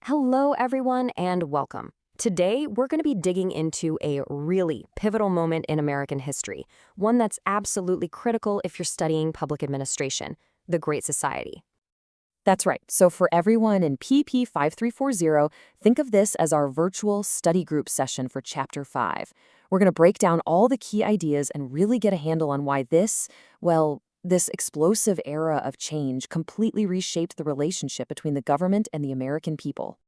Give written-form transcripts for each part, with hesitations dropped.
Hello, everyone, and welcome. Today, we're going to be digging into a really pivotal moment in American history, one that's absolutely critical if you're studying public administration, the Great Society. That's right. So for everyone in PP 5340, think of this as our virtual study group session for Chapter 5. We're going to break down all the key ideas and really get a handle on why this explosive era of change completely reshaped the relationship between the government and the American people.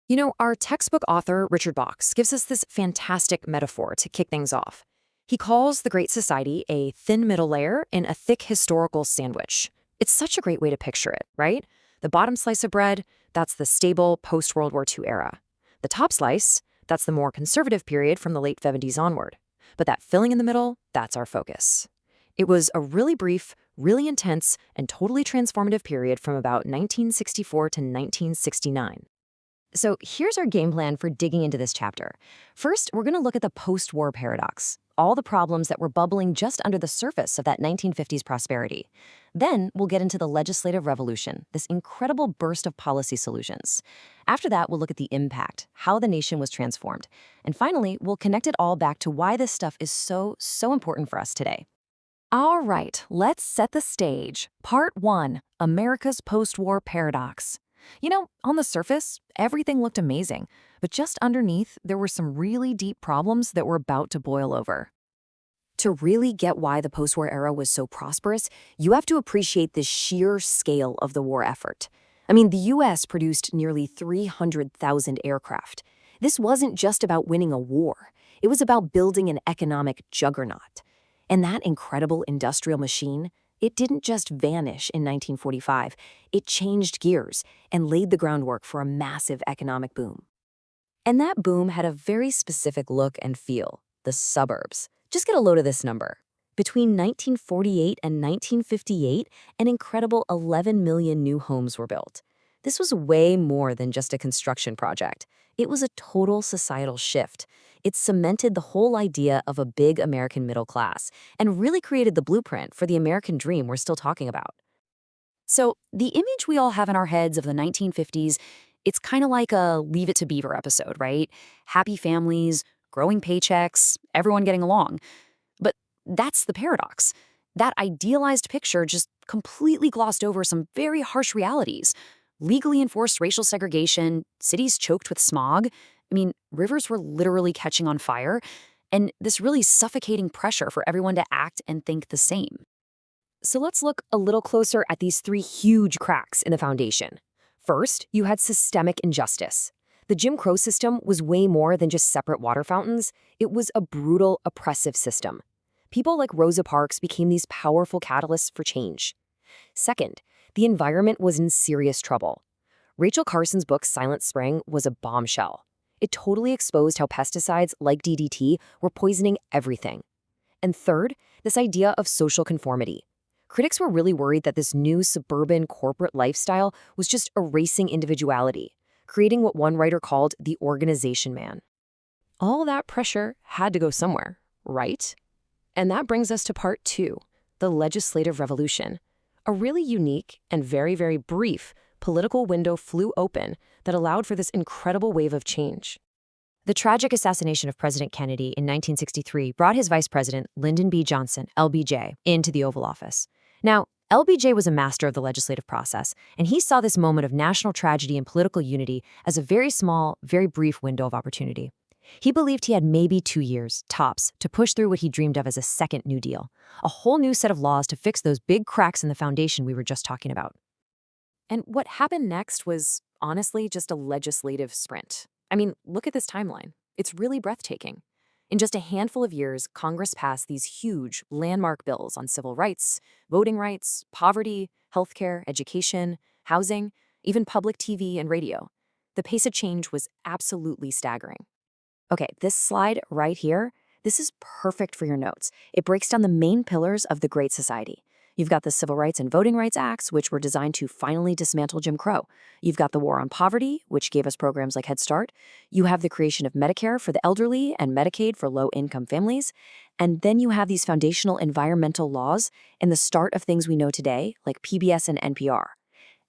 You know, our textbook author, Richard Box, gives us this fantastic metaphor to kick things off. He calls the Great Society a thin middle layer in a thick historical sandwich. It's such a great way to picture it, right? The bottom slice of bread, that's the stable post-World War II era. The top slice, that's the more conservative period from the late 70s onward. But that filling in the middle, that's our focus. It was a really brief, really intense, and totally transformative period from about 1964 to 1969. So here's our game plan for digging into this chapter. First, we're going to look at the post-war paradox, all the problems that were bubbling just under the surface of that 1950s prosperity. Then we'll get into the legislative revolution, this incredible burst of policy solutions. After that, we'll look at the impact, how the nation was transformed. And finally, we'll connect it all back to why this stuff is so important for us today. All right, let's set the stage. Part 1, America's post-war paradox. You know, on the surface, everything looked amazing, but just underneath, there were some really deep problems that were about to boil over. To really get why the post-war era was so prosperous, you have to appreciate the sheer scale of the war effort. I mean, the U.S. produced nearly 300,000 aircraft. This wasn't just about winning a war. It was about building an economic juggernaut. And that incredible industrial machine, it didn't just vanish in 1945. It changed gears and laid the groundwork for a massive economic boom. And that boom had a very specific look and feel, the suburbs. Just get a load of this number. Between 1948 and 1958, an incredible 11 million new homes were built. This was way more than just a construction project. It was a total societal shift. It cemented the whole idea of a big American middle class and really created the blueprint for the American dream we're still talking about. So the image we all have in our heads of the 1950s, it's kind of like a Leave It to Beaver episode, right? Happy families, growing paychecks, everyone getting along. But that's the paradox. That idealized picture just completely glossed over some very harsh realities. Legally enforced racial segregation, cities choked with smog. I mean, rivers were literally catching on fire, and this really suffocating pressure for everyone to act and think the same. So let's look a little closer at these three huge cracks in the foundation. First, you had systemic injustice. The Jim Crow system was way more than just separate water fountains. It was a brutal, oppressive system. People like Rosa Parks became these powerful catalysts for change. Second, the environment was in serious trouble. Rachel Carson's book Silent Spring was a bombshell. It totally exposed how pesticides like DDT were poisoning everything. And third, this idea of social conformity. Critics were really worried that this new suburban corporate lifestyle was just erasing individuality, creating what one writer called the organization man. All that pressure had to go somewhere, right? And that brings us to part 2, the legislative revolution. A really unique and very brief political window flew open that allowed for this incredible wave of change. The tragic assassination of President Kennedy in 1963 brought his vice president, Lyndon B. Johnson, LBJ, into the Oval Office. Now, LBJ was a master of the legislative process, and he saw this moment of national tragedy and political unity as a very small, very brief window of opportunity. He believed he had maybe 2 years, tops, to push through what he dreamed of as a second New Deal, a whole new set of laws to fix those big cracks in the foundation we were just talking about. And what happened next was, honestly, just a legislative sprint. I mean, look at this timeline. It's really breathtaking. In just a handful of years, Congress passed these huge, landmark bills on civil rights, voting rights, poverty, healthcare, education, housing, even public TV and radio. The pace of change was absolutely staggering. Okay, this slide right here, this is perfect for your notes. It breaks down the main pillars of the Great Society. You've got the Civil Rights and Voting Rights Acts, which were designed to finally dismantle Jim Crow. You've got the War on Poverty, which gave us programs like Head Start. You have the creation of Medicare for the elderly and Medicaid for low-income families. And then you have these foundational environmental laws and the start of things we know today, like PBS and NPR.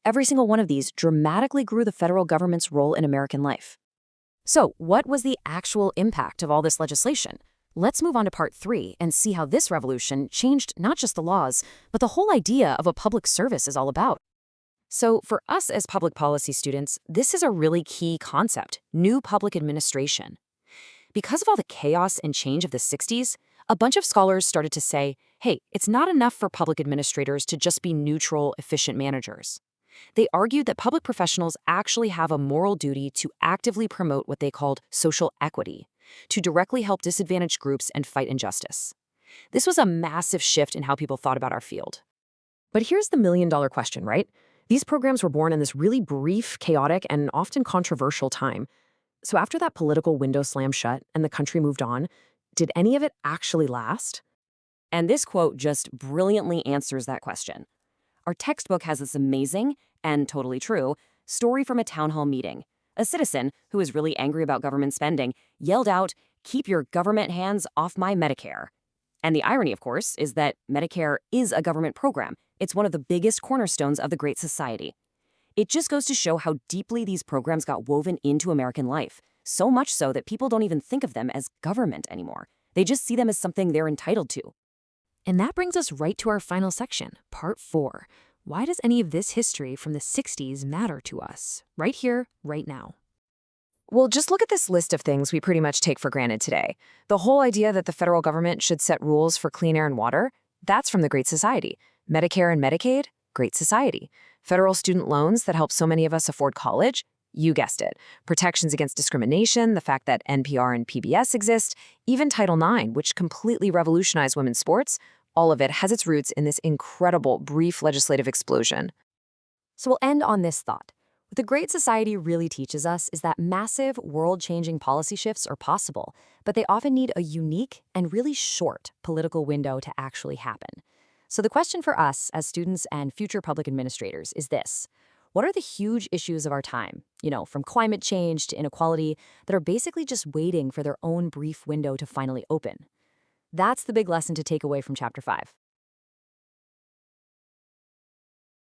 Every single one of these dramatically grew the federal government's role in American life. So, what was the actual impact of all this legislation? Let's move on to part 3 and see how this revolution changed not just the laws, but the whole idea of what public service is all about. So, for us as public policy students, this is a really key concept: new public administration. Because of all the chaos and change of the 60s, a bunch of scholars started to say, hey, it's not enough for public administrators to just be neutral, efficient managers. They argued that public professionals actually have a moral duty to actively promote what they called social equity, to directly help disadvantaged groups and fight injustice. This was a massive shift in how people thought about our field. But here's the million-dollar question, right? These programs were born in this really brief, chaotic, and often controversial time. So after that political window slammed shut and the country moved on, did any of it actually last? And this quote just brilliantly answers that question. Our textbook has this amazing, and totally true, story from a town hall meeting. A citizen, who was really angry about government spending, yelled out, "Keep your government hands off my Medicare." And the irony, of course, is that Medicare is a government program. It's one of the biggest cornerstones of the Great Society. It just goes to show how deeply these programs got woven into American life, so much so that people don't even think of them as government anymore. They just see them as something they're entitled to. And that brings us right to our final section, part 4. Why does any of this history from the 60s matter to us? Right here, right now. Well, just look at this list of things we pretty much take for granted today. The whole idea that the federal government should set rules for clean air and water, that's from the Great Society. Medicare and Medicaid, Great Society. Federal student loans that help so many of us afford college, you guessed it. Protections against discrimination, the fact that NPR and PBS exist, even Title IX, which completely revolutionized women's sports, all of it has its roots in this incredible, brief legislative explosion. So we'll end on this thought. What the Great Society really teaches us is that massive, world-changing policy shifts are possible, but they often need a unique and really short political window to actually happen. So the question for us as students and future public administrators is this: what are the huge issues of our time, from climate change to inequality, that are basically just waiting for their own brief window to finally open? That's the big lesson to take away from Chapter 5.